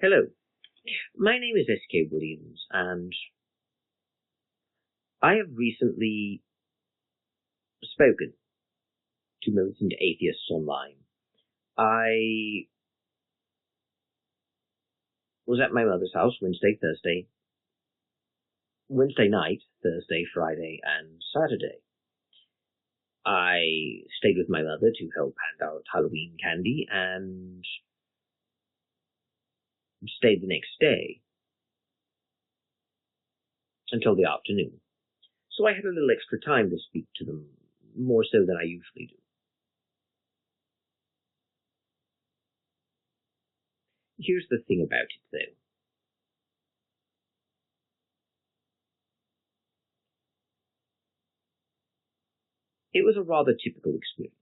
Hello, my name is S.K. Williams, and I have recently spoken to Militant Atheists online. I was at my mother's house Wednesday night, Thursday, Friday, and Saturday. I stayed with my mother to help hand out Halloween candy and stayed the next day until the afternoon. So I had a little extra time to speak to them, more so than I usually do. Here's the thing about it, though. It was a rather typical experience.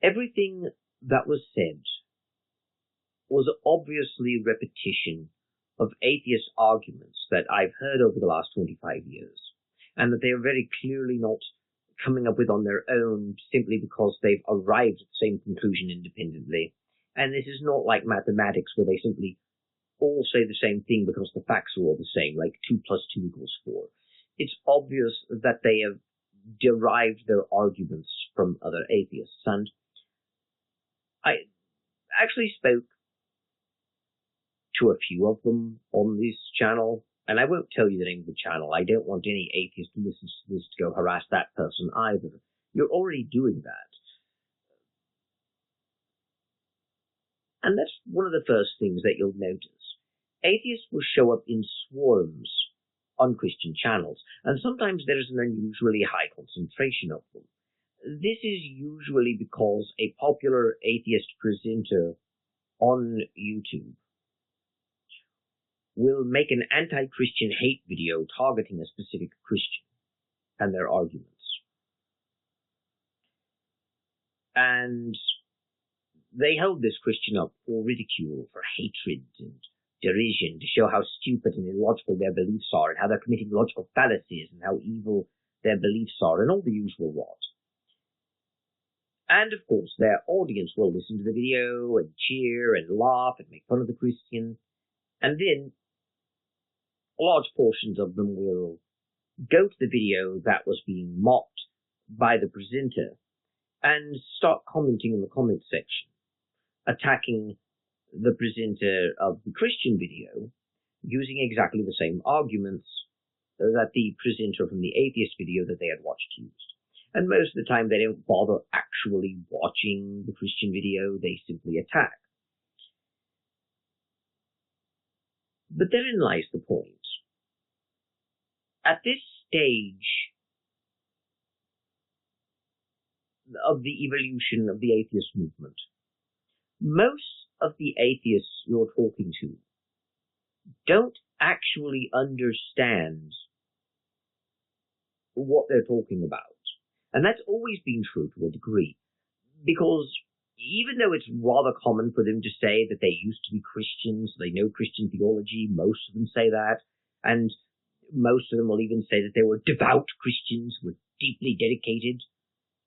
Everything that was said was obviously repetition of atheist arguments that I've heard over the last 25 years, and that they are very clearly not coming up with on their own simply because they've arrived at the same conclusion independently. And this is not like mathematics where they simply all say the same thing because the facts are all the same, like 2 + 2 = 4. It's obvious that they have derived their arguments from other atheists, and I actually spoke to a few of them on this channel, and I won't tell you the name of the channel. I don't want any atheist who listens to this to go harass that person either. You're already doing that. And that's one of the first things that you'll notice. Atheists will show up in swarms on Christian channels, and sometimes there is an unusually high concentration of them. This is usually because a popular atheist presenter on YouTube will make an anti-Christian hate video targeting a specific Christian and their arguments. And they held this Christian up for ridicule, for hatred and derision, to show how stupid and illogical their beliefs are, and how they're committing logical fallacies, and how evil their beliefs are, and all the usual rot. And of course, their audience will listen to the video and cheer and laugh and make fun of the Christian, and then large portions of them will go to the video that was being mocked by the presenter and start commenting in the comment section, attacking the presenter of the Christian video using exactly the same arguments that the presenter from the atheist video that they had watched used. And most of the time they don't bother actually watching the Christian video, they simply attack. But therein lies the point. At this stage of the evolution of the atheist movement, most of the atheists you're talking to don't actually understand what they're talking about. And that's always been true to a degree, because even though it's rather common for them to say that they used to be Christians, they know Christian theology, most of them say that, and most of them will even say that they were devout Christians who were deeply dedicated,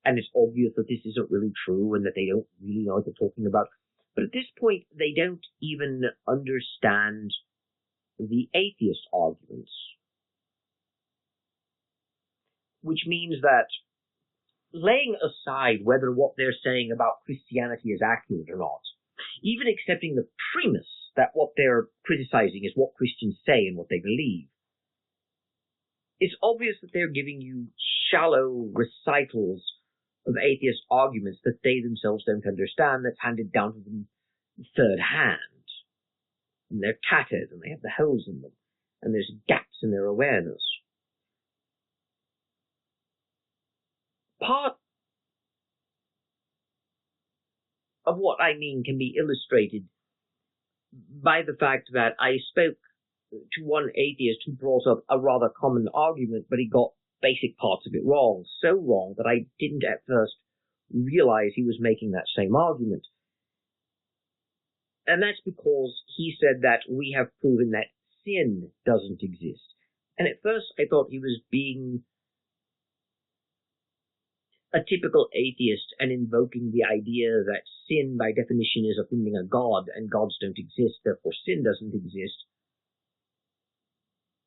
and it's obvious that this isn't really true and that they don't really know what they're talking about. But at this point, they don't even understand the atheist arguments, which means that laying aside whether what they're saying about Christianity is accurate or not, even accepting the premise that what they're criticizing is what Christians say and what they believe, it's obvious that they're giving you shallow recitals of atheist arguments that they themselves don't understand, that's handed down to them third hand. And they're tattered, and they have the holes in them, and there's gaps in their awareness. Part of what I mean can be illustrated by the fact that I spoke to one atheist who brought up a rather common argument, but he got basic parts of it wrong, so wrong that I didn't at first realize he was making that same argument. And that's because he said that we have proven that sin doesn't exist. And at first I thought he was being a typical atheist and invoking the idea that sin by definition is offending a god and gods don't exist, therefore sin doesn't exist.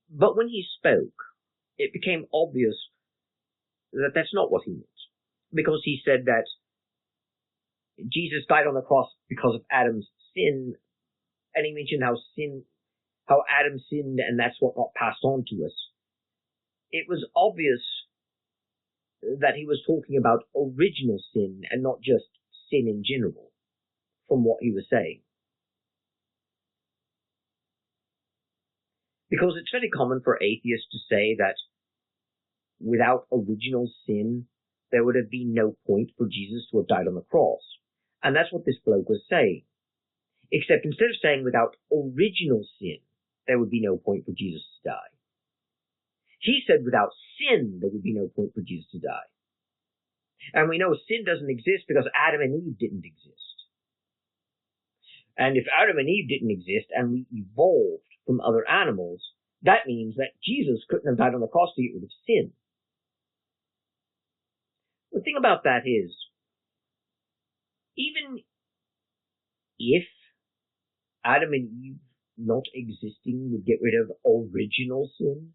But when he spoke, it became obvious that that's not what he meant, because he said that Jesus died on the cross because of Adam's sin, and he mentioned how Adam sinned, and that's what got passed on to us. It was obvious that he was talking about original sin and not just sin in general, from what he was saying. Because it's very common for atheists to say that without original sin, there would have been no point for Jesus to have died on the cross. And that's what this bloke was saying. Except instead of saying without original sin, there would be no point for Jesus to die, he said without sin, there would be no point for Jesus to die. And we know sin doesn't exist because Adam and Eve didn't exist. And if Adam and Eve didn't exist and we evolved from other animals, that means that Jesus couldn't have died on the cross to get rid of sin. The thing about that is, even if Adam and Eve not existing would get rid of original sin,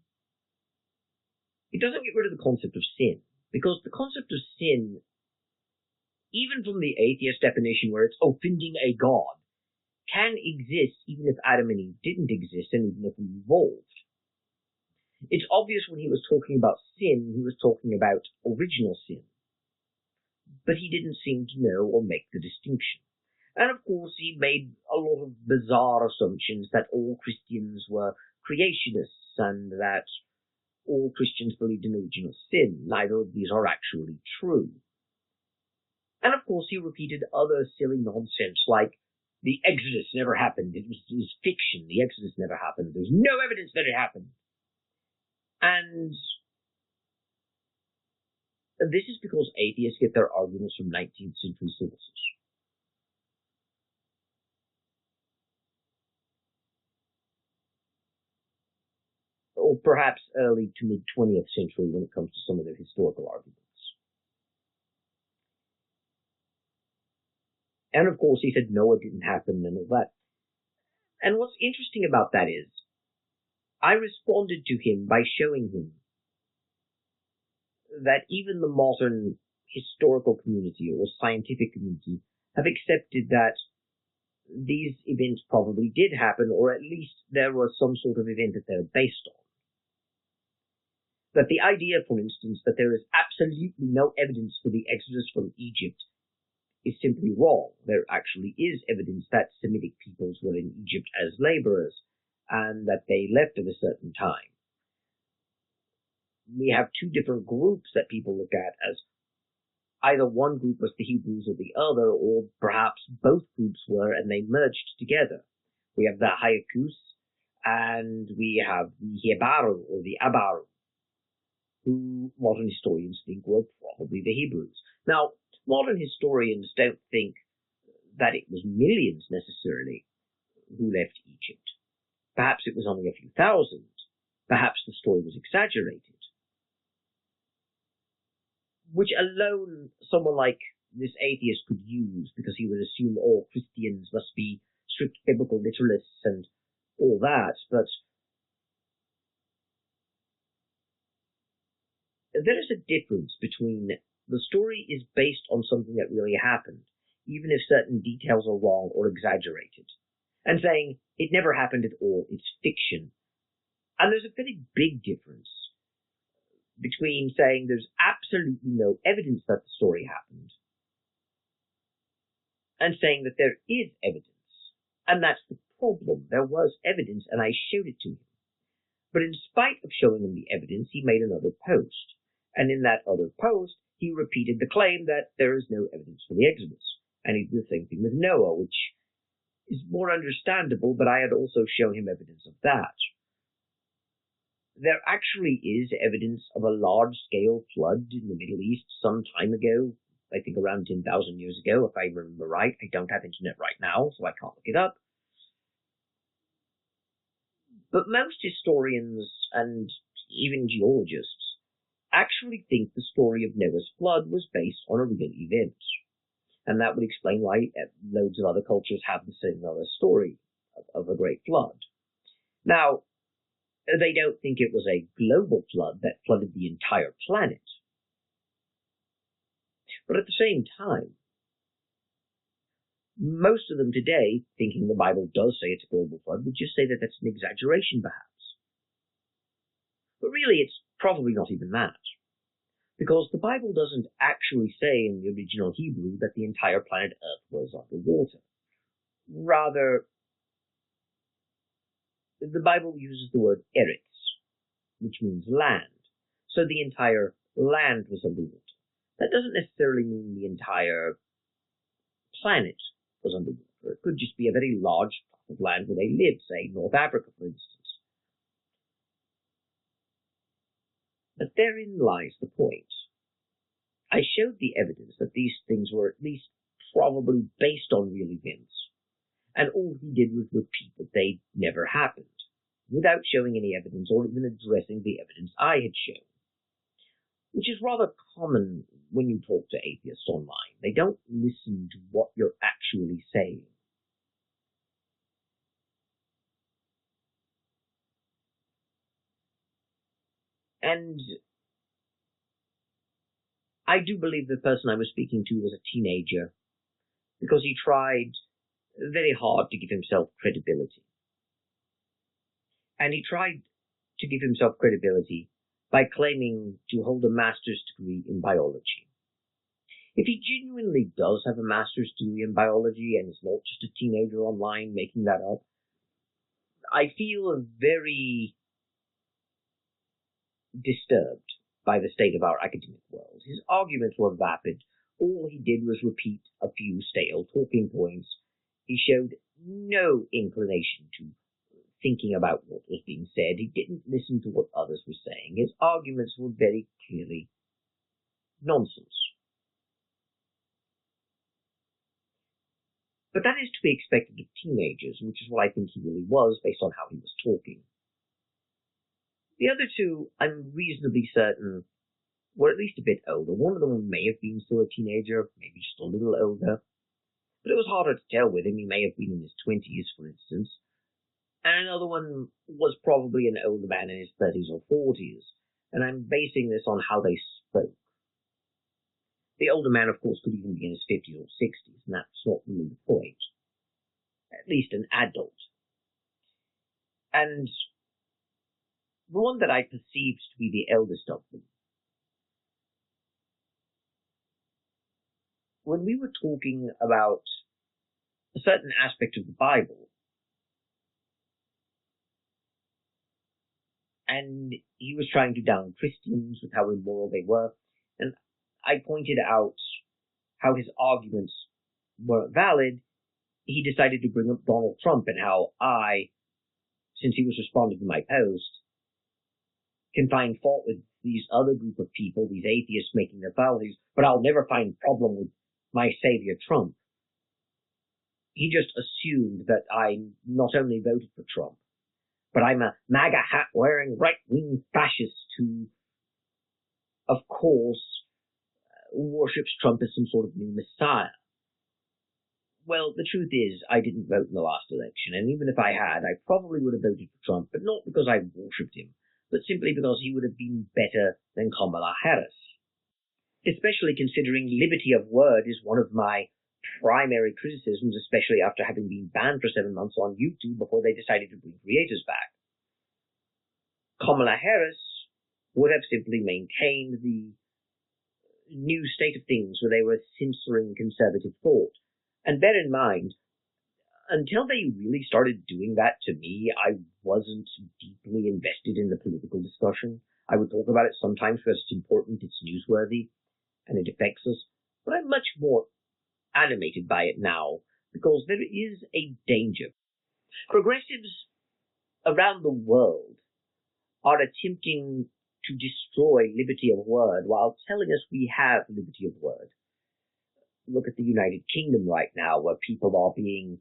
it doesn't get rid of the concept of sin, because the concept of sin, even from the atheist definition where it's offending a god, can exist even if Adam and Eve didn't exist and even if we evolved. It's obvious when he was talking about sin, he was talking about original sin. But he didn't seem to know or make the distinction. And of course he made a lot of bizarre assumptions that all Christians were creationists and that all Christians believed in original sin. Neither of these are actually true. And of course he repeated other silly nonsense like the Exodus never happened. It was fiction. The Exodus never happened. There's no evidence that it happened. And this is because atheists get their arguments from 19th century sources. Or perhaps early to mid-20th century when it comes to some of their historical arguments. And of course he said, no, it didn't happen and all that. And what's interesting about that is, I responded to him by showing him that even the modern historical community or scientific community have accepted that these events probably did happen, or at least there was some sort of event that they're based on. That the idea, for instance, that there is absolutely no evidence for the exodus from Egypt is simply wrong. There actually is evidence that Semitic peoples were in Egypt as laborers, and that they left at a certain time. We have two different groups that people look at as either one group was the Hebrews or the other, or perhaps both groups were and they merged together. We have the Hayakus and we have the Hebaru or the Abaru, who modern historians think were probably the Hebrews. Now, modern historians don't think that it was millions necessarily who left Egypt. Perhaps it was only a few thousand. Perhaps the story was exaggerated. Which alone someone like this atheist could use, because he would assume all Christians must be strict biblical literalists and all that. But there is a difference between the story is based on something that really happened, even if certain details are wrong or exaggerated, and saying it never happened at all, it's fiction. And there's a very big difference between saying there's absolutely no evidence that the story happened and saying that there is evidence. And that's the problem. There was evidence and I showed it to him. But in spite of showing him the evidence, he made another post. And in that other post, he repeated the claim that there is no evidence for the Exodus. And he did the same thing with Noah, which is more understandable, but I had also shown him evidence of that. There actually is evidence of a large-scale flood in the Middle East some time ago, I think around 10,000 years ago, if I remember right. I don't have internet right now, so I can't look it up. But most historians and even geologists actually think the story of Noah's flood was based on a real event. And that would explain why loads of other cultures have the similar story of a great flood. Now, they don't think it was a global flood that flooded the entire planet. But at the same time, most of them today, thinking the Bible does say it's a global flood, would just say that that's an exaggeration, perhaps. But really, it's probably not even that. Because the Bible doesn't actually say in the original Hebrew that the entire planet Earth was underwater. Rather, the Bible uses the word eretz, which means land. So the entire land was underwater. That doesn't necessarily mean the entire planet was underwater. It could just be a very large plot of land where they lived, say North Africa, for instance. But therein lies the point. I showed the evidence that these things were at least probably based on real events, and all he did was repeat that they never happened, without showing any evidence or even addressing the evidence I had shown. Which is rather common when you talk to atheists online. They don't listen to what you're actually saying. And I do believe the person I was speaking to was a teenager, because he tried very hard to give himself credibility. And he tried to give himself credibility by claiming to hold a master's degree in biology. If he genuinely does have a master's degree in biology and is not just a teenager online making that up, I feel very disturbed by the state of our academic world. His arguments were vapid. All he did was repeat a few stale talking points. He showed no inclination to thinking about what was being said. He didn't listen to what others were saying. His arguments were very clearly nonsense. But that is to be expected of teenagers, which is what I think he really was based on how he was talking. The other two, I'm reasonably certain, were at least a bit older. One of them may have been still a teenager, maybe just a little older. But it was harder to tell with him. He may have been in his 20s, for instance. And another one was probably an older man in his 30s or 40s. And I'm basing this on how they spoke. The older man, of course, could even be in his 50s or 60s, and that's not really the point. At least an adult. And the one that I perceived to be the eldest of them, when we were talking about a certain aspect of the Bible, and he was trying to down Christians with how immoral they were, and I pointed out how his arguments weren't valid, he decided to bring up Donald Trump and how I, since he was responding to my post, can find fault with these other group of people, these atheists making their fallacies, but I'll never find problem with my savior Trump. He just assumed that I not only voted for Trump, but I'm a MAGA hat-wearing right-wing fascist who, of course, worships Trump as some sort of new messiah. Well, the truth is, I didn't vote in the last election, and even if I had, I probably would have voted for Trump, but not because I worshipped him, but simply because he would have been better than Kamala Harris. Especially considering liberty of word is one of my primary criticisms, especially after having been banned for 7 months on YouTube before they decided to bring creators back. Kamala Harris would have simply maintained the new state of things where they were censoring conservative thought. And bear in mind, until they really started doing that to me, I wasn't deeply invested in the political discussion. I would talk about it sometimes because it's important, it's newsworthy, and it affects us. But I'm much more animated by it now because there is a danger. Progressives around the world are attempting to destroy liberty of word while telling us we have liberty of word. Look at the United Kingdom right now, where people are being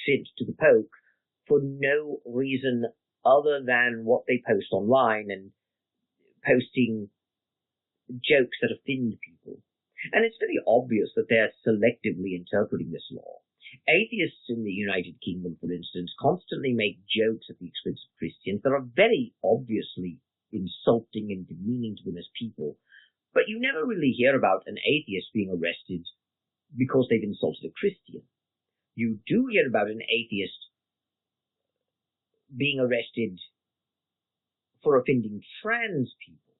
sent to the Pope for no reason other than what they post online, and posting jokes that offend people. And it's very obvious that they're selectively interpreting this law. Atheists in the United Kingdom, for instance, constantly make jokes at the expense of Christians that are very obviously insulting and demeaning to them as people. But you never really hear about an atheist being arrested because they've insulted a Christian. You do hear about an atheist being arrested for offending trans people,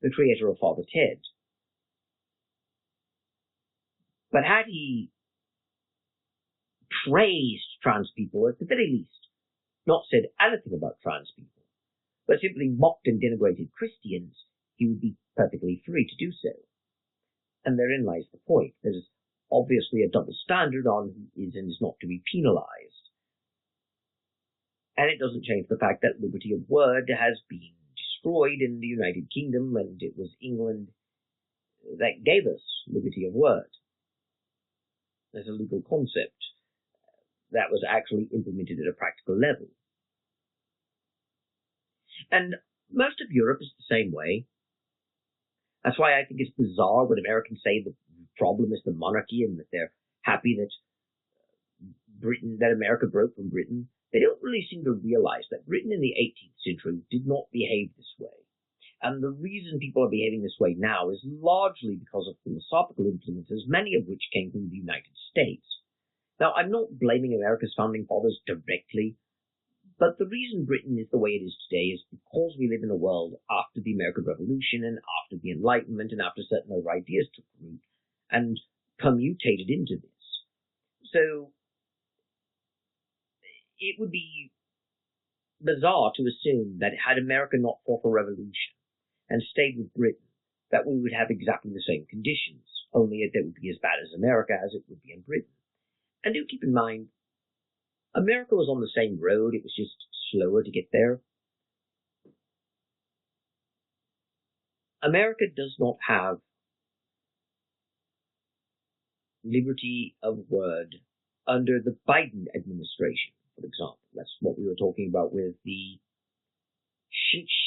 the creator of Father Ted. But had he praised trans people, or at the very least, not said anything about trans people, but simply mocked and denigrated Christians, he would be perfectly free to do so. And therein lies the point. There's obviously a double standard on who is and is not to be penalized. And it doesn't change the fact that liberty of word has been destroyed in the United Kingdom, and it was England that gave us liberty of word as a legal concept that was actually implemented at a practical level. And most of Europe is the same way. That's why I think it's bizarre when Americans say the problem is the monarchy and that they're happy that America broke from Britain. They don't really seem to realize that Britain in the 18th century did not behave this way. And the reason people are behaving this way now is largely because of philosophical influences, many of which came from the United States. Now, I'm not blaming America's founding fathers directly, but the reason Britain is the way it is today is because we live in a world after the American Revolution and after the Enlightenment and after certain other ideas took root and commutated into this. So it would be bizarre to assume that had America not fought a revolution and stayed with Britain, that we would have exactly the same conditions, only that they would be as bad as America as it would be in Britain. And do keep in mind, America was on the same road, it was just slower to get there. America does not have liberty of word under the Biden administration, for example. That's what we were talking about with the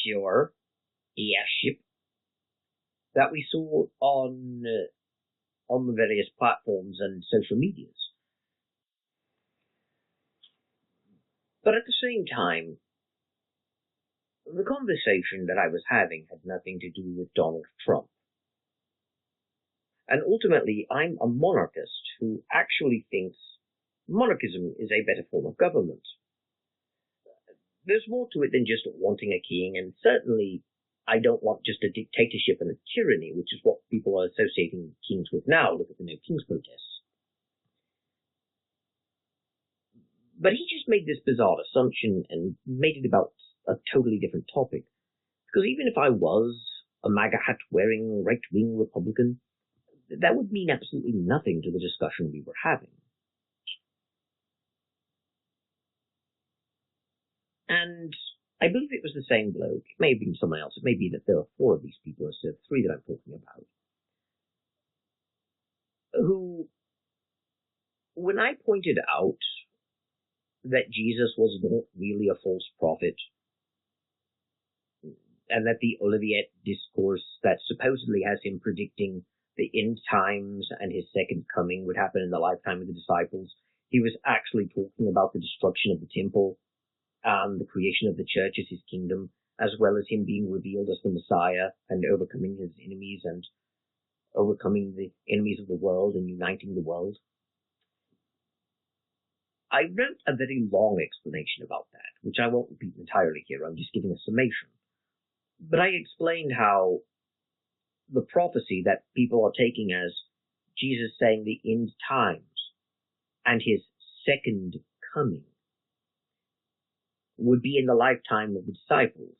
Shore airship that we saw on the various platforms and social medias. But at the same time, the conversation that I was having had nothing to do with Donald Trump. And ultimately, I'm a monarchist who actually thinks monarchism is a better form of government. There's more to it than just wanting a king, and certainly I don't want just a dictatorship and a tyranny, which is what people are associating kings with now. Look at the No Kings protests. But he just made this bizarre assumption and made it about a totally different topic. Because even if I was a MAGA hat-wearing right-wing Republican, that would mean absolutely nothing to the discussion we were having. And I believe it was the same bloke. It may have been someone else. It may be that there are 4 of these people instead of 3 that I'm talking about. Who, when I pointed out that Jesus was not really a false prophet, and that the Olivet discourse that supposedly has him predicting the end times and his second coming would happen in the lifetime of the disciples, he was actually talking about the destruction of the temple and the creation of the church as his kingdom, as well as him being revealed as the Messiah and overcoming his enemies and overcoming the enemies of the world and uniting the world. I wrote a very long explanation about that, which I won't repeat entirely here. I'm just giving a summation. But I explained how the prophecy that people are taking as Jesus saying the end times and his second coming would be in the lifetime of the disciples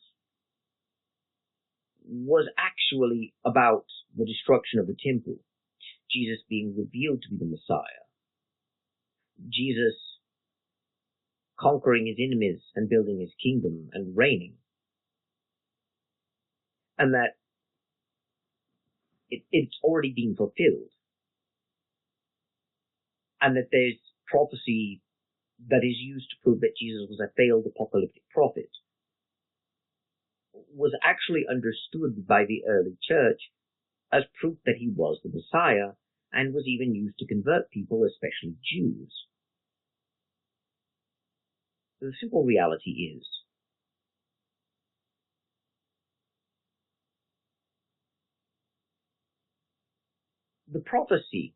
was actually about the destruction of the temple, Jesus being revealed to be the Messiah, Jesus conquering his enemies and building his kingdom and reigning, and that it's already been fulfilled, and that there's prophecy that is used to prove that Jesus was a failed apocalyptic prophet. was actually understood by the early church as proof that he was the Messiah, and was even used to convert people, especially Jews. The simple reality is, the prophecy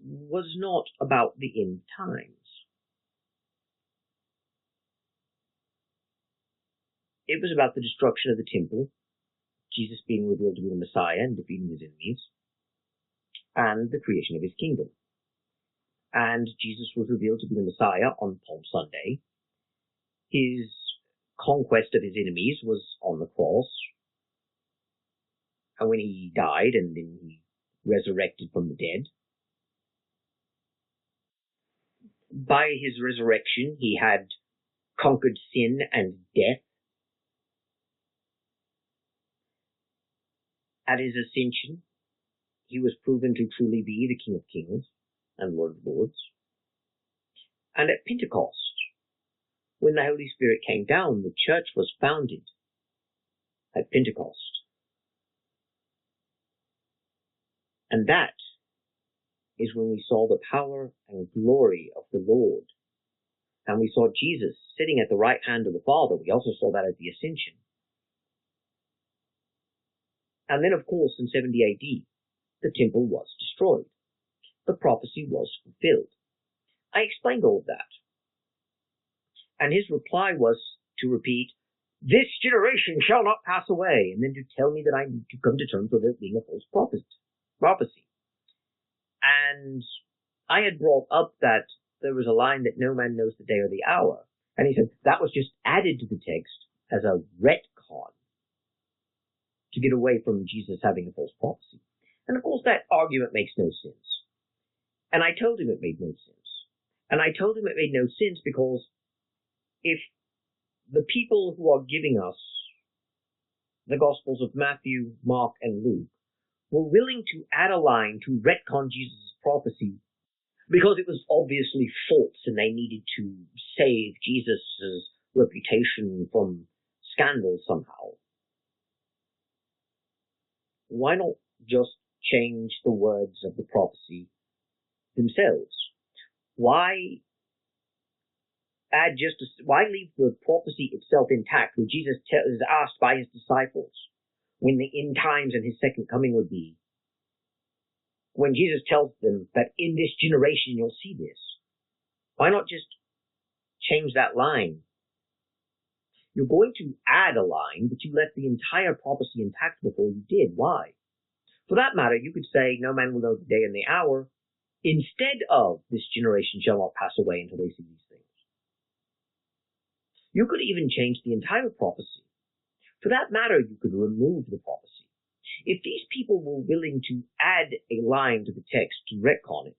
was not about the end times. It was about the destruction of the temple, Jesus being revealed to be the Messiah and defeating his enemies, and the creation of his kingdom. And Jesus was revealed to be the Messiah on Palm Sunday. His conquest of his enemies was on the cross. And when he died and then he resurrected from the dead, by his resurrection he had conquered sin and death. At his ascension, he was proven to truly be the King of Kings and Lord of Lords. And at Pentecost, when the Holy Spirit came down, the church was founded at Pentecost. And that is when we saw the power and glory of the Lord. And we saw Jesus sitting at the right hand of the Father. We also saw that at the Ascension. And then, of course, in 70 AD, the temple was destroyed. The prophecy was fulfilled. I explained all of that. And his reply was to repeat, "This generation shall not pass away," and then to tell me that I need to come to terms with it being a false prophecy. And I had brought up that there was a line that no man knows the day or the hour. And he said that was just added to the text as a retcon to get away from Jesus having a false prophecy. And of course that argument makes no sense. And I told him it made no sense. And I told him it made no sense because if the people who are giving us the Gospels of Matthew, Mark, and Luke were willing to add a line to retcon Jesus' prophecy because it was obviously false and they needed to save Jesus' reputation from scandal somehow, why not just change the words of the prophecy themselves? Why leave the prophecy itself intact when Jesus is asked by his disciples when the end times and his second coming would be? When Jesus tells them that in this generation you'll see this, why not just change that line? You're going to add a line, but you left the entire prophecy intact before you did. Why? For that matter, you could say, "No man will know the day and the hour," instead of "this generation shall not pass away until they see these things." You could even change the entire prophecy. For that matter, you could remove the prophecy. If these people were willing to add a line to the text to retcon it,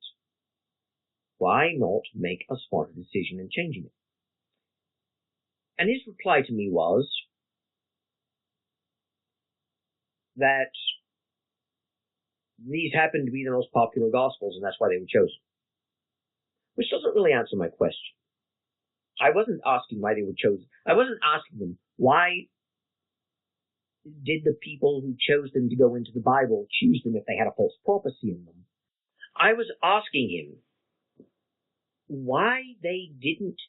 why not make a smarter decision in changing it? And his reply to me was that these happened to be the most popular Gospels and that's why they were chosen. Which doesn't really answer my question. I wasn't asking why they were chosen. I wasn't asking them why did the people who chose them to go into the Bible choose them if they had a false prophecy in them. I was asking him why they didn't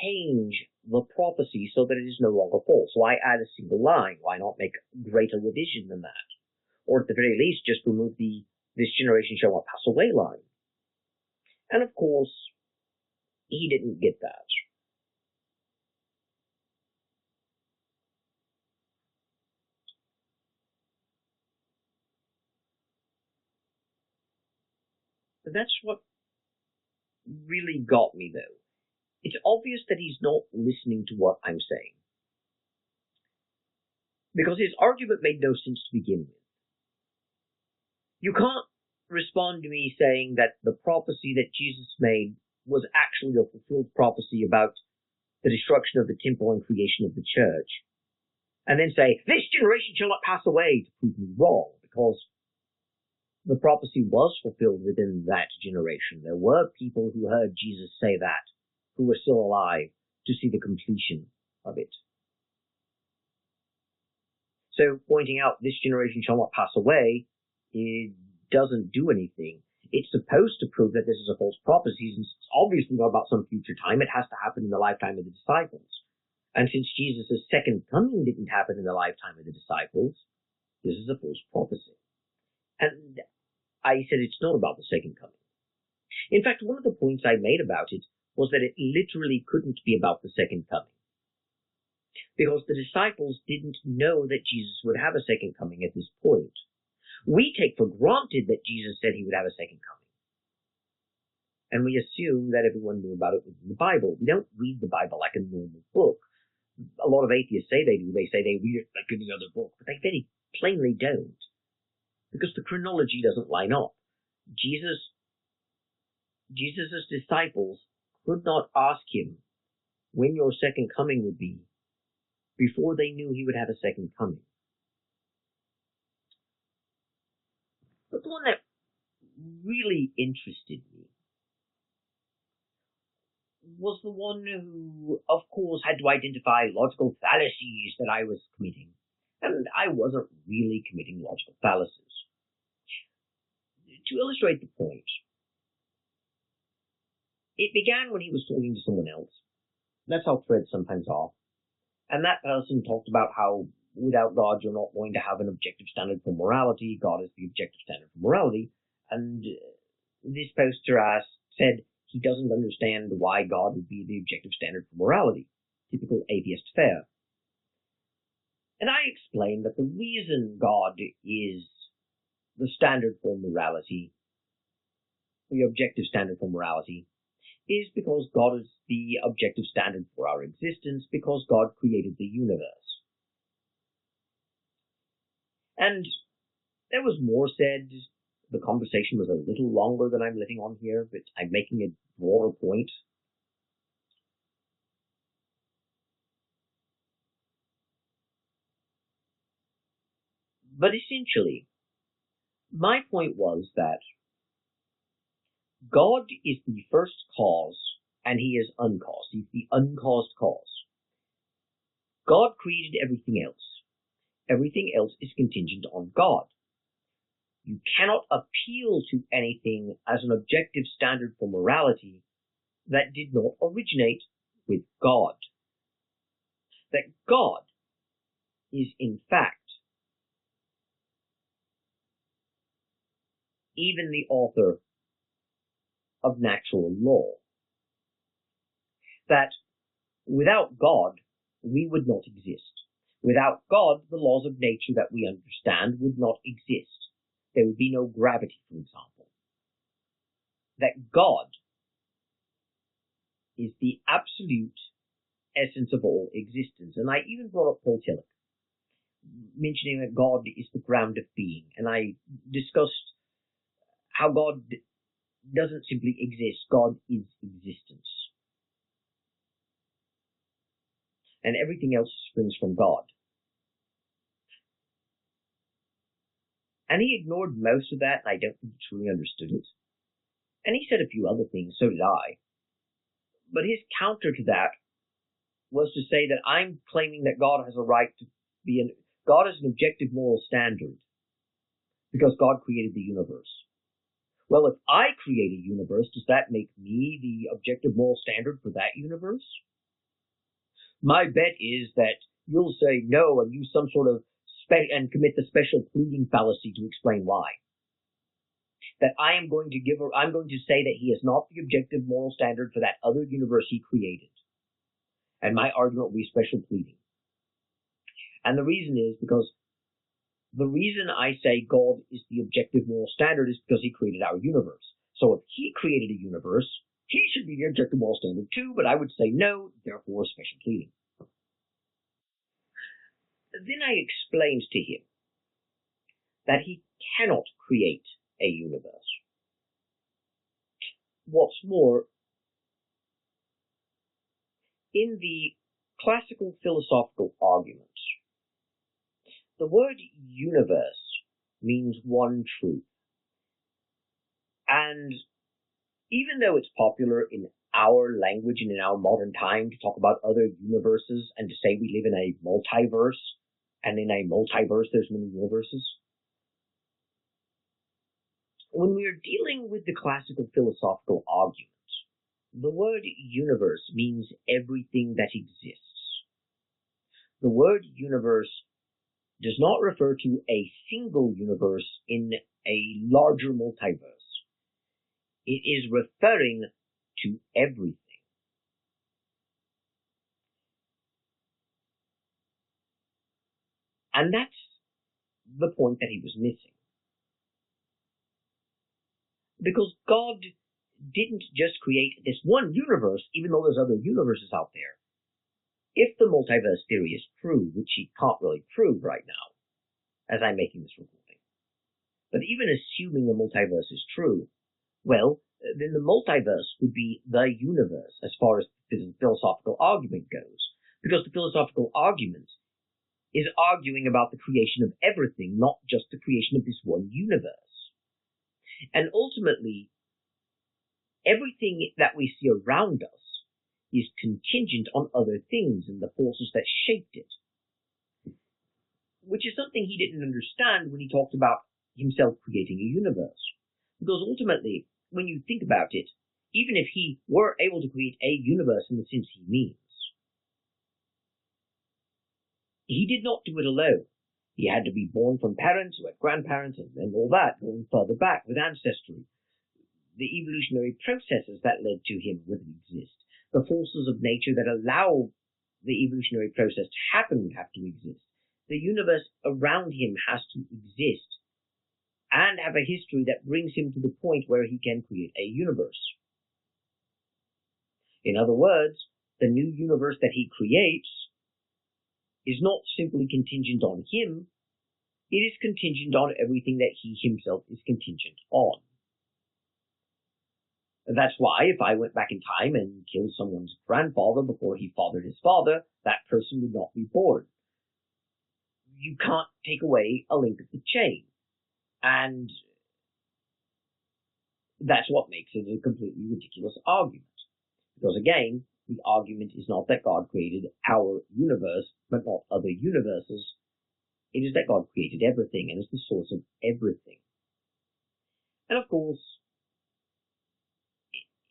change the prophecy so that it is no longer false. Why add a single line? Why not make a greater revision than that? Or at the very least, just remove the "this generation shall not pass away" line. And of course, he didn't get that. But that's what really got me, though. It's obvious that he's not listening to what I'm saying, because his argument made no sense to begin with. You can't respond to me saying that the prophecy that Jesus made was actually a fulfilled prophecy about the destruction of the temple and creation of the church, and then say, "This generation shall not pass away," to prove me wrong, because the prophecy was fulfilled within that generation. There were people who heard Jesus say that, who were still alive to see the completion of it. So pointing out this generation shall not pass away, it doesn't do anything. It's supposed to prove that this is a false prophecy, and it's obviously not about some future time. It has to happen in the lifetime of the disciples. And since Jesus' second coming didn't happen in the lifetime of the disciples, this is a false prophecy. And I said it's not about the second coming. In fact, one of the points I made about it was that it literally couldn't be about the second coming, because the disciples didn't know that Jesus would have a second coming at this point. We take for granted that Jesus said he would have a second coming, and we assume that everyone knew about it within the Bible. We don't read the Bible like a normal book. A lot of atheists say they do. They say they read it like any other book, but they very plainly don't, because the chronology doesn't line up. Jesus' disciples could not ask him when your second coming would be before they knew he would have a second coming. But the one that really interested me was the one who, of course, had to identify logical fallacies that I was committing. And I wasn't really committing logical fallacies. To illustrate the point, it began when he was talking to someone else. That's how threads sometimes are. And that person talked about how without God you're not going to have an objective standard for morality. God is the objective standard for morality. And this poster said he doesn't understand why God would be the objective standard for morality. Typical atheist fare. And I explained that the reason God is the standard for morality, the objective standard for morality, is because God is the objective standard for our existence, because God created the universe. And there was more said. The conversation was a little longer than I'm letting on here, but I'm making a broader point. But essentially, my point was that God is the first cause, and he is uncaused. He's the uncaused cause. God created everything else. Everything else is contingent on God. You cannot appeal to anything as an objective standard for morality that did not originate with God. That God is, in fact, even the author of natural law. That without God, we would not exist. Without God, the laws of nature that we understand would not exist. There would be no gravity, for example. That God is the absolute essence of all existence. And I even brought up Futility, mentioning that God is the ground of being. And I discussed how God doesn't simply exist. God is existence. And everything else springs from God. And he ignored most of that, and I don't think he truly understood it. And he said a few other things, so did I. But his counter to that was to say that I'm claiming that God has a right to be God is an objective moral standard because God created the universe. Well, if I create a universe, does that make me the objective moral standard for that universe? My bet is that you'll say no and use some sort of and commit the special pleading fallacy to explain why. That I'm going to say that he is not the objective moral standard for that other universe he created. And my argument will be special pleading. And the reason is because the reason I say God is the objective moral standard is because he created our universe. So if he created a universe, he should be the objective moral standard too, but I would say no, therefore special pleading. Then I explained to him that he cannot create a universe. What's more, in the classical philosophical arguments, the word universe means one truth. And even though it's popular in our language and in our modern time to talk about other universes and to say we live in a multiverse, and in a multiverse there's many universes? When we are dealing with the classical philosophical argument, the word universe means everything that exists. The word universe does not refer to a single universe in a larger multiverse. It is referring to everything. And that's the point that he was missing. Because God didn't just create this one universe, even though there's other universes out there. If the multiverse theory is true, which he can't really prove right now, as I'm making this recording, but even assuming the multiverse is true, well, then the multiverse would be the universe as far as the philosophical argument goes, because the philosophical argument is arguing about the creation of everything, not just the creation of this one universe. And ultimately, everything that we see around us is contingent on other things and the forces that shaped it, which is something he didn't understand when he talked about himself creating a universe. Because ultimately, when you think about it, even if he were able to create a universe in the sense he means, he did not do it alone. He had to be born from parents who had grandparents and all that, going further back with ancestry. The evolutionary processes that led to him wouldn't exist. The forces of nature that allow the evolutionary process to happen would have to exist. The universe around him has to exist and have a history that brings him to the point where he can create a universe. In other words, the new universe that he creates is not simply contingent on him, it is contingent on everything that he himself is contingent on. That's why if I went back in time and killed someone's grandfather before he fathered his father, that person would not be born. You can't take away a link of the chain. And that's what makes it a completely ridiculous argument. Because again, the argument is not that God created our universe, but not other universes. It is that God created everything and is the source of everything. And of course,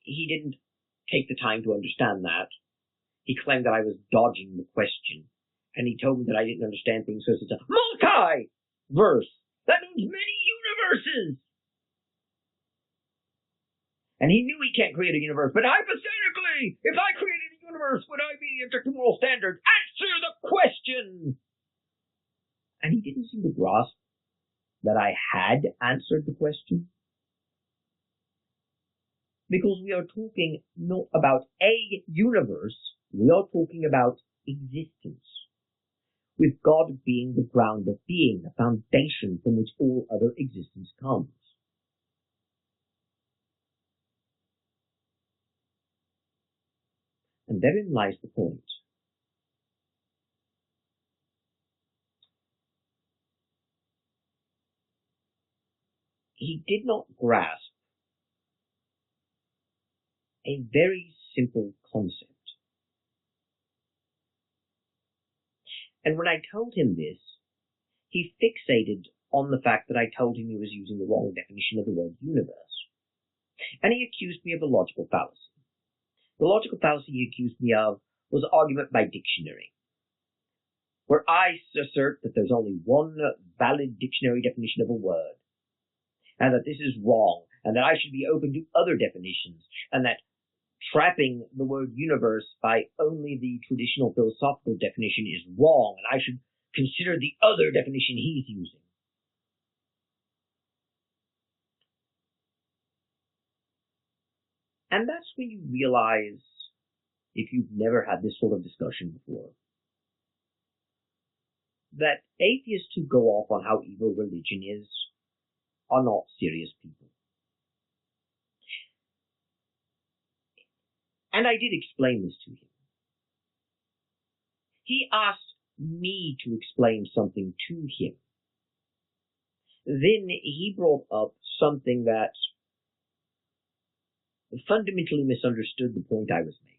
he didn't take the time to understand that. He claimed that I was dodging the question. And he told me that I didn't understand things because it's a multi-verse. That means many universes. And he knew he can't create a universe, but hypothetically, if I created a universe, would I be the objective moral standard? Answer the question! And he didn't seem to grasp that I had answered the question. Because we are talking not about a universe, we are talking about existence. With God being the ground of being, the foundation from which all other existence comes. And therein lies the point. He did not grasp a very simple concept. And when I told him this, he fixated on the fact that I told him he was using the wrong definition of the word universe. And he accused me of a logical fallacy. The logical fallacy he accused me of was argument by dictionary, where I assert that there's only one valid dictionary definition of a word, and that this is wrong, and that I should be open to other definitions, and that trapping the word universe by only the traditional philosophical definition is wrong, and I should consider the other definition he's using. And that's when you realize, if you've never had this sort of discussion before, that atheists who go off on how evil religion is are not serious people. And I did explain this to him. He asked me to explain something to him. Then he brought up something that fundamentally misunderstood the point I was making.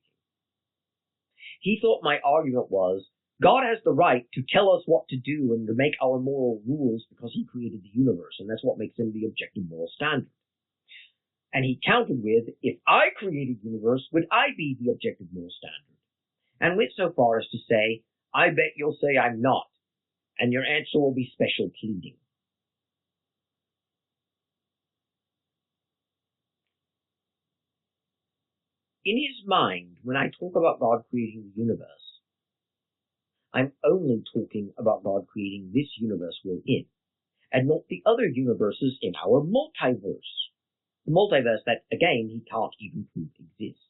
He thought my argument was, God has the right to tell us what to do and to make our moral rules because he created the universe, and that's what makes him the objective moral standard. And he countered with, if I created the universe, would I be the objective moral standard? And went so far as to say, I bet you'll say I'm not, and your answer will be special pleading. In his mind, when I talk about God creating the universe, I'm only talking about God creating this universe we're in, and not the other universes in our multiverse. The multiverse that, again, he can't even prove exists.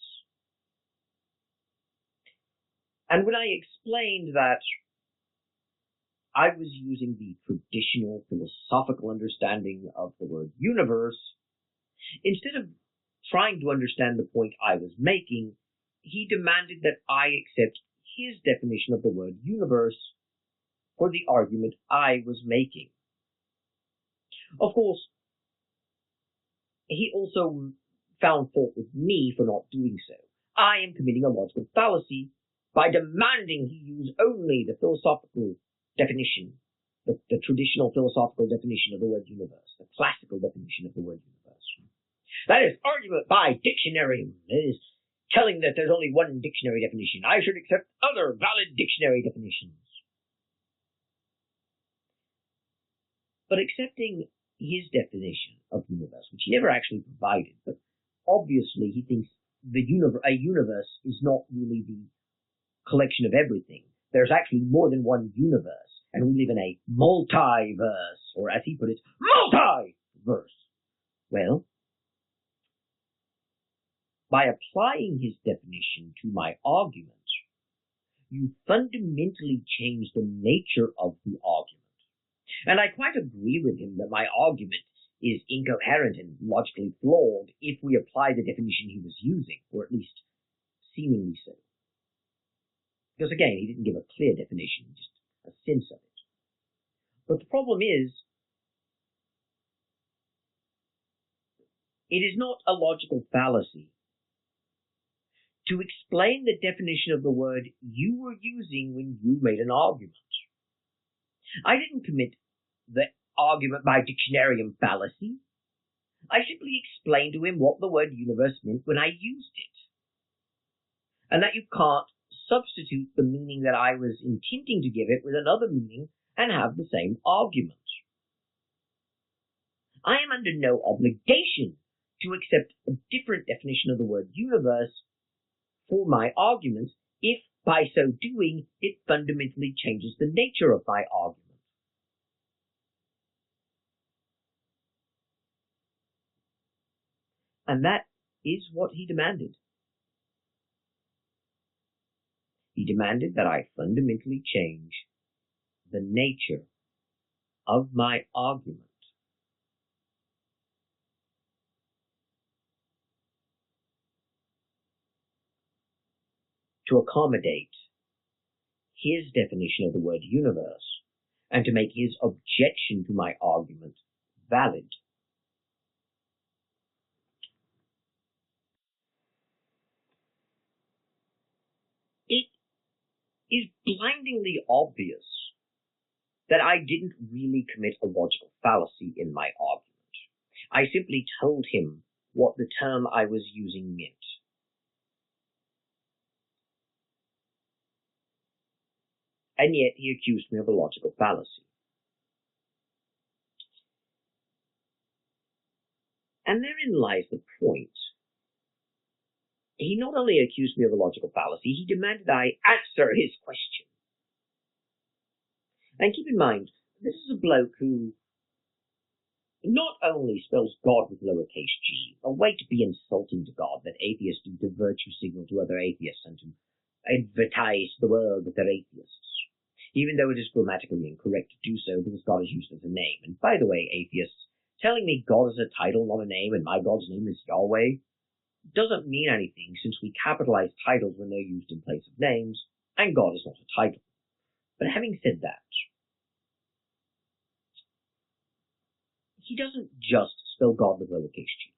And when I explained that I was using the traditional philosophical understanding of the word universe, instead of trying to understand the point I was making, he demanded that I accept his definition of the word universe for the argument I was making. Of course, he also found fault with me for not doing so. I am committing a logical fallacy by demanding he use only the philosophical definition, the traditional philosophical definition of the word universe, the classical definition of the word universe. That is argument by dictionary. It is telling that there's only one dictionary definition. I should accept other valid dictionary definitions. But accepting his definition of universe, which he never actually provided, but obviously he thinks a universe is not really the collection of everything. There's actually more than one universe, and we live in a multiverse, or as he put it, multiverse. Well, by applying his definition to my argument, you fundamentally change the nature of the argument. And I quite agree with him that my argument is incoherent and logically flawed if we apply the definition he was using, or at least seemingly so. Because again, he didn't give a clear definition, just a sense of it. But the problem is, it is not a logical fallacy to explain the definition of the word you were using when you made an argument. I didn't commit the argument by dictionarium fallacy. I simply explained to him what the word universe meant when I used it, and that you can't substitute the meaning that I was intending to give it with another meaning and have the same argument. I am under no obligation to accept a different definition of the word universe for my argument if, by so doing, it fundamentally changes the nature of my argument. And that is what he demanded. He demanded that I fundamentally change the nature of my argument. To accommodate his definition of the word universe and to make his objection to my argument valid. It is blindingly obvious that I didn't really commit a logical fallacy in my argument. I simply told him what the term I was using meant. And yet he accused me of a logical fallacy. And therein lies the point. He not only accused me of a logical fallacy, he demanded I answer his question. And keep in mind, this is a bloke who not only spells God with lowercase g, a way to be insulting to God that atheists do to virtue signal to other atheists and to advertise the world that they're atheists, even though it is grammatically incorrect to do so because God is used as a name. And by the way, atheists, telling me God is a title, not a name, and my God's name is Yahweh, doesn't mean anything since we capitalize titles when they're used in place of names, and God is not a title. But having said that, he doesn't just spell God with lowercase g.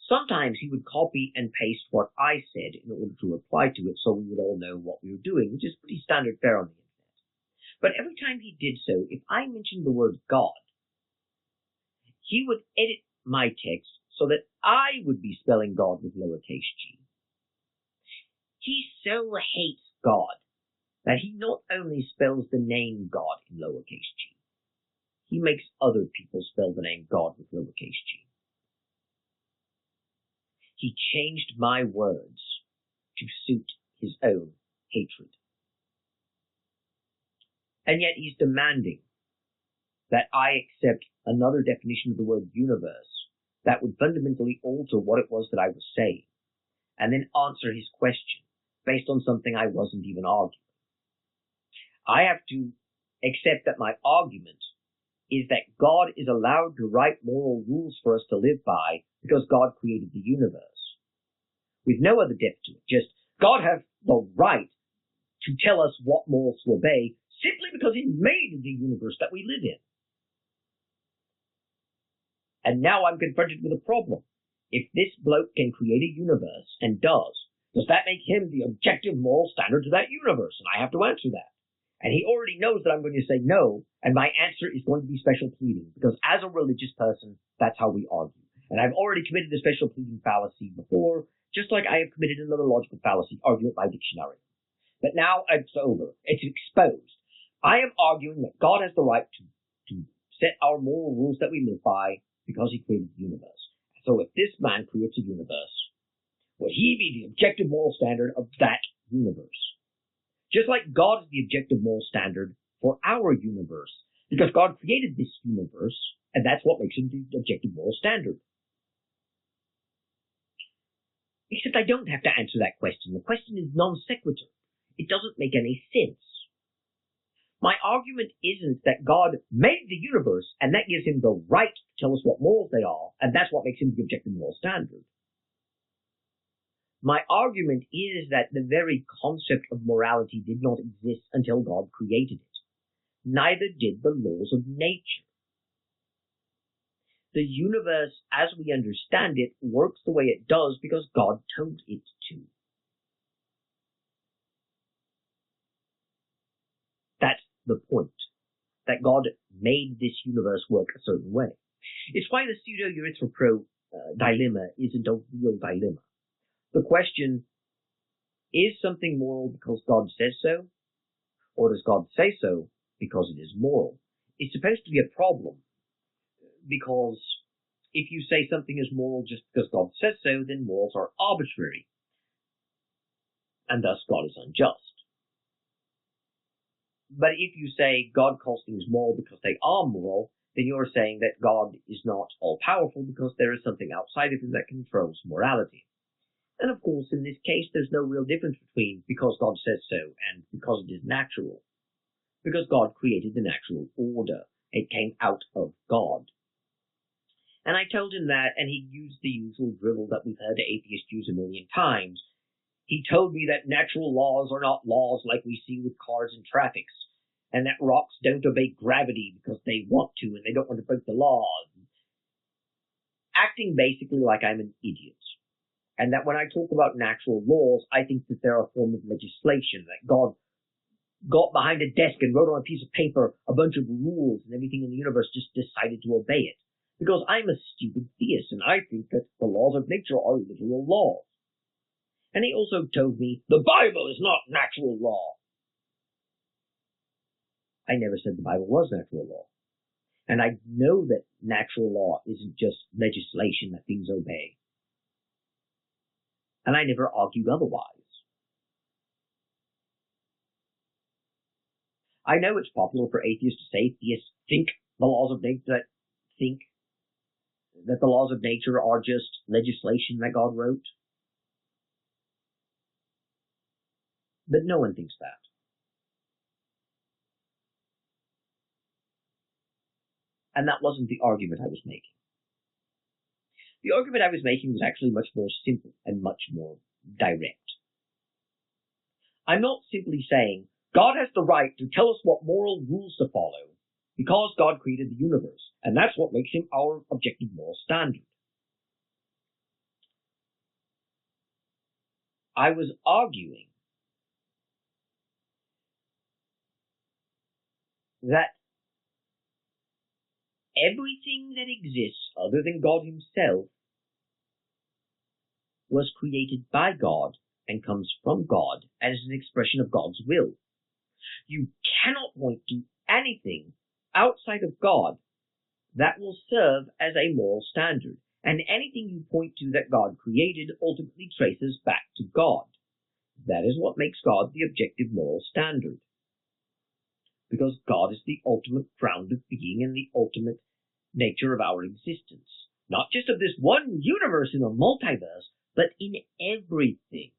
Sometimes he would copy and paste what I said in order to reply to it so we would all know what we were doing, which is pretty standard fare on the internet. But every time he did so, if I mentioned the word God, he would edit my text so that I would be spelling God with lowercase g. He so hates God that he not only spells the name God in lowercase g, he makes other people spell the name God with lowercase g. He changed my words to suit his own hatred. And yet he's demanding that I accept another definition of the word universe that would fundamentally alter what it was that I was saying, and then answer his question based on something I wasn't even arguing. I have to accept that my argument is that God is allowed to write moral rules for us to live by because God created the universe. With no other depth to it, just God has the right to tell us what morals to obey simply because he made the universe that we live in. And now I'm confronted with a problem. If this bloke can create a universe, and does that make him the objective moral standard to that universe? And I have to answer that. And he already knows that I'm going to say no, and my answer is going to be special pleading, because as a religious person, that's how we argue. And I've already committed a special pleading fallacy before, just like I have committed another logical fallacy, argument by dictionary. But now it's over. It's exposed. I am arguing that God has the right to set our moral rules that we live by because he created the universe. So if this man creates a universe, will he be the objective moral standard of that universe? Just like God is the objective moral standard for our universe, because God created this universe, and that's what makes him the objective moral standard. Except I don't have to answer that question. The question is non sequitur. It doesn't make any sense. My argument isn't that God made the universe, and that gives him the right to tell us what morals they are, and that's what makes him the objective moral standard. My argument is that the very concept of morality did not exist until God created it. Neither did the laws of nature. The universe, as we understand it, works the way it does because God told it to. That's the point, that God made this universe work a certain way. It's why the pseudo-Erythropro dilemma isn't a real dilemma. The question, is something moral because God says so? Or does God say so because it is moral? It's supposed to be a problem, because if you say something is moral just because God says so, then morals are arbitrary, and thus God is unjust. But if you say God calls things moral because they are moral, then you're saying that God is not all-powerful because there is something outside of him that controls morality. And of course, in this case, there's no real difference between because God says so and because it is natural. Because God created the natural order. It came out of God. And I told him that, and he used the usual drivel that we've heard atheists use a million times. He told me that natural laws are not laws like we see with cars and traffics, and that rocks don't obey gravity because they want to and they don't want to break the laws. Acting basically like I'm an idiot. And that when I talk about natural laws, I think that they're a form of legislation, that God got behind a desk and wrote on a piece of paper a bunch of rules and everything in the universe just decided to obey it. Because I'm a stupid theist and I think that the laws of nature are literal laws. And he also told me, the Bible is not natural law. I never said the Bible was natural law. And I know that natural law isn't just legislation that things obey. And I never argued otherwise. I know it's popular for atheists to say theists think the laws of nature, think that the laws of nature are just legislation that God wrote. But no one thinks that. And that wasn't the argument I was making. The argument I was making was actually much more simple and much more direct. I'm not simply saying God has the right to tell us what moral rules to follow because God created the universe, and that's what makes him our objective moral standard. I was arguing that everything that exists other than God himself was created by God and comes from God and is an expression of God's will. You cannot point to anything outside of God that will serve as a moral standard, and anything you point to that God created ultimately traces back to God. That is what makes God the objective moral standard, because God is the ultimate ground of being and the ultimate nature of our existence, not just of this one universe in a multiverse, but in everything.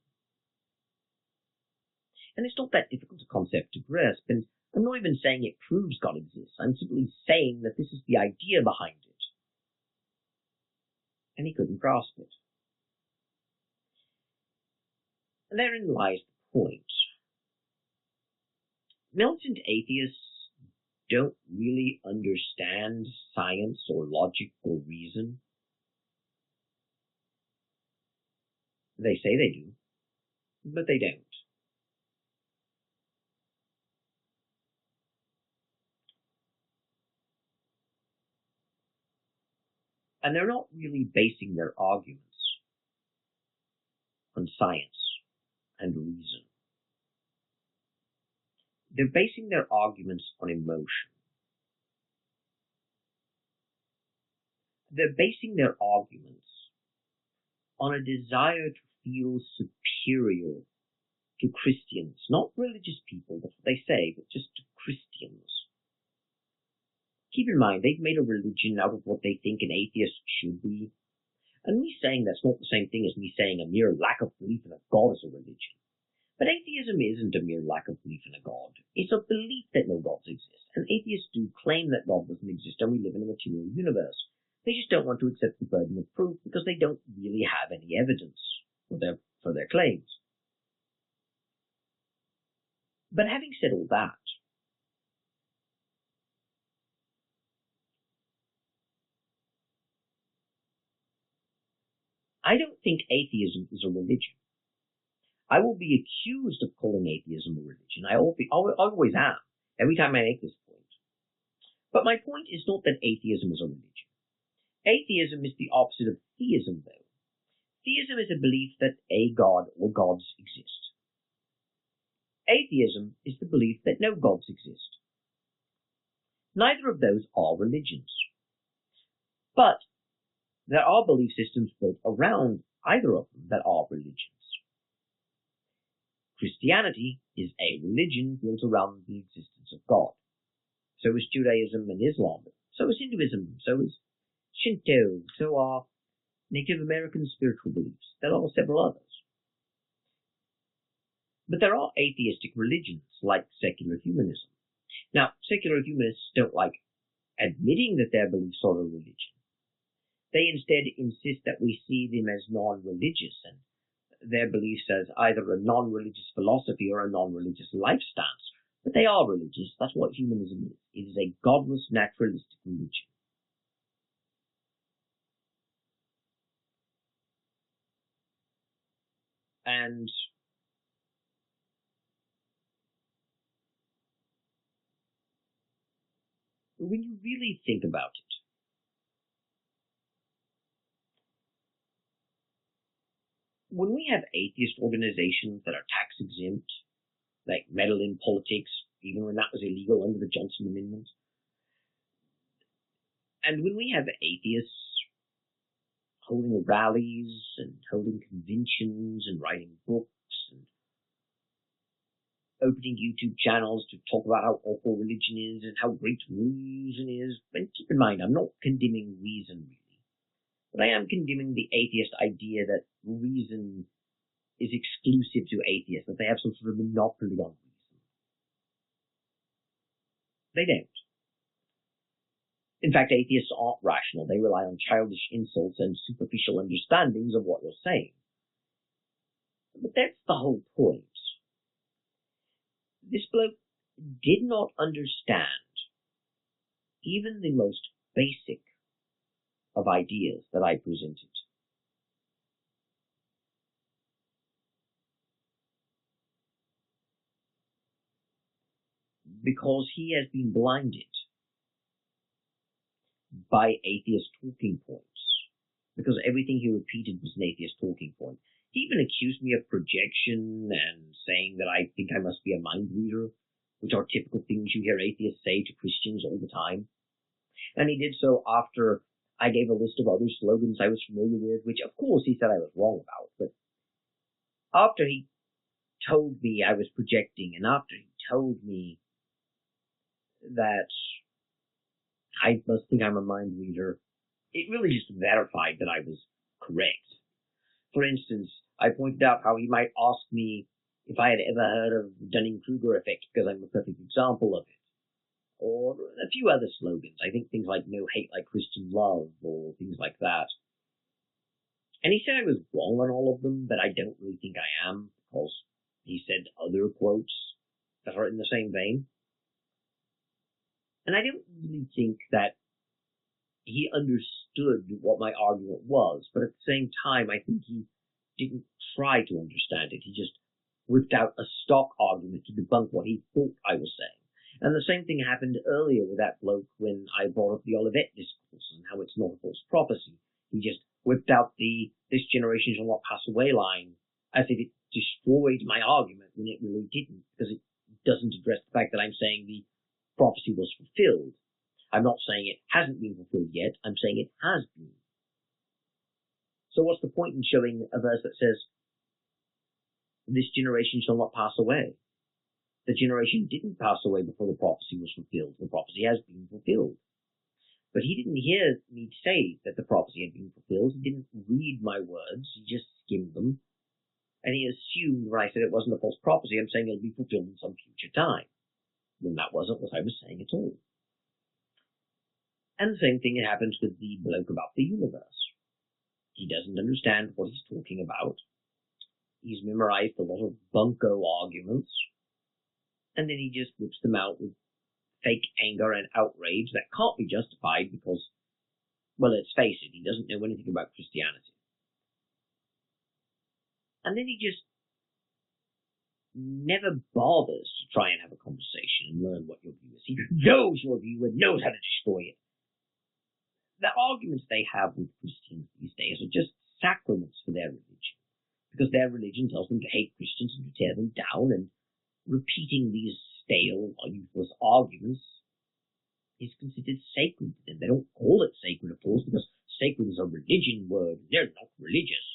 And it's not that difficult a concept to grasp, and I'm not even saying it proves God exists. I'm simply saying that this is the idea behind it. And he couldn't grasp it. And therein lies the point. Militant atheists don't really understand science or logic or reason. They say they do, but they don't. And they're not really basing their arguments on science and reason. They're basing their arguments on emotion. They're basing their arguments on a desire to feel superior to Christians, not religious people, that's what they say, but just to Christians. Keep in mind, they've made a religion out of what they think an atheist should be. And me saying that's not the same thing as me saying a mere lack of belief in a God is a religion. But atheism isn't a mere lack of belief in a God. It's a belief that no gods exist. And atheists do claim that God doesn't exist and we live in a material universe. They just don't want to accept the burden of proof because they don't really have any evidence for their claims. But having said all that, I don't think atheism is a religion. I will be accused of calling atheism a religion. I always am, every time I make this point. But my point is not that atheism is a religion. Atheism is the opposite of theism, though. Theism is a belief that a god or gods exist. Atheism is the belief that no gods exist. Neither of those are religions. But there are belief systems built around either of them that are religions. Christianity is a religion built around the existence of God. So is Judaism and Islam. So is Hinduism. So is Shinto. So are Native American spiritual beliefs. There are several others. But there are atheistic religions like secular humanism. Now, secular humanists don't like admitting that their beliefs are a religion. They instead insist that we see them as non-religious and their beliefs as either a non-religious philosophy or a non-religious life stance. But they are religious. That's what humanism is. It is a godless, naturalistic religion. And when you really think about it, when we have atheist organizations that are tax exempt, like meddle in politics, even when that was illegal under the Johnson Amendment, and when we have atheists holding rallies and holding conventions and writing books and opening YouTube channels to talk about how awful religion is and how great reason is, and keep in mind, I'm not condemning reason really. But I am condemning the atheist idea that reason is exclusive to atheists, that they have some sort of monopoly on reason. They don't. In fact, atheists aren't rational. They rely on childish insults and superficial understandings of what you're saying. But that's the whole point. This bloke did not understand even the most basic of ideas that I presented. because he has been blinded by atheist talking points. Because everything he repeated was an atheist talking point. He even accused me of projection and saying that I think I must be a mind reader, which are typical things you hear atheists say to Christians all the time. And he did so after I gave a list of other slogans I was familiar with, which of course he said I was wrong about. But after he told me I was projecting, and after he told me that I must think I'm a mind reader, it really just verified that I was correct. For instance, I pointed out how he might ask me if I had ever heard of the Dunning-Kruger effect, because I'm a perfect example of it. Or a few other slogans. I think things like no hate like Christian love, or things like that. And he said I was wrong on all of them, but I don't really think I am, because he said other quotes that are in the same vein. And I don't really think that he understood what my argument was, but at the same time, I think he didn't try to understand it. He just whipped out a stock argument to debunk what he thought I was saying. And the same thing happened earlier with that bloke when I brought up the Olivet discourse and how it's not a false prophecy. He just whipped out the "this generation shall not pass away" line as if it destroyed my argument when it really didn't, because it doesn't address the fact that I'm saying the prophecy was fulfilled. I'm not saying it hasn't been fulfilled yet. I'm saying it has been. So what's the point in showing a verse that says, "This generation shall not pass away"? The generation didn't pass away before the prophecy was fulfilled. The prophecy has been fulfilled. But he didn't hear me say that the prophecy had been fulfilled. He didn't read my words. He just skimmed them. And he assumed when I said it wasn't a false prophecy, I'm saying it'll be fulfilled in some future time. When that wasn't what I was saying at all. And the same thing happens with the bloke about the universe. He doesn't understand what he's talking about. He's memorized a lot of bunko arguments. And then he just whips them out with fake anger and outrage that can't be justified because, well, let's face it, he doesn't know anything about Christianity. And then he just never bothers to try and have a conversation and learn what your view is. He knows your view and knows how to destroy it. The arguments they have with Christians these days are just sacraments for their religion, because their religion tells them to hate Christians and to tear them down, and repeating these stale or useless arguments is considered sacred to them. They don't call it sacred, of course, because sacred is a religion word. They're not religious.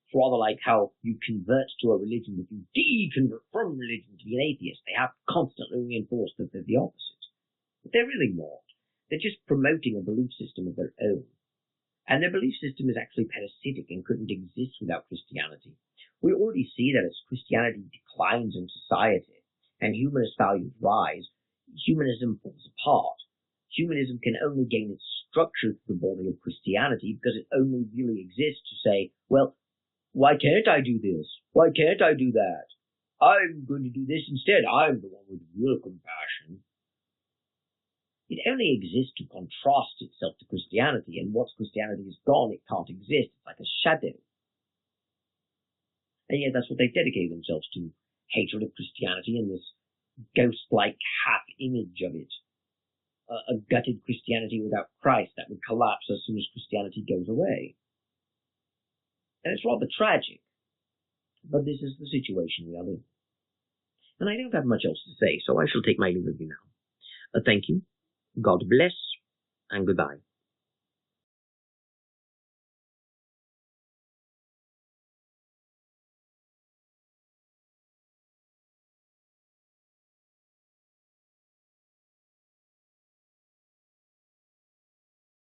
It's rather like how you convert to a religion, but you deconvert from religion to be an atheist. They have to constantly reinforce that they're the opposite. But they're really not. They're just promoting a belief system of their own. And their belief system is actually parasitic and couldn't exist without Christianity. We already see that as Christianity declines in society and humanist values rise, humanism falls apart. Humanism can only gain its structure through the body of Christianity because it only really exists to say, well, why can't I do this? Why can't I do that? I'm going to do this instead. I'm the one with real compassion. It only exists to contrast itself to Christianity, and once Christianity is gone, it can't exist. It's like a shadow. And yet that's what they've dedicated themselves to, hatred of Christianity and this ghost-like half-image of it. A gutted Christianity without Christ that would collapse as soon as Christianity goes away. And it's rather tragic, but this is the situation we are in. And I don't have much else to say, so I shall take my leave of you now. Thank you, God bless, and goodbye.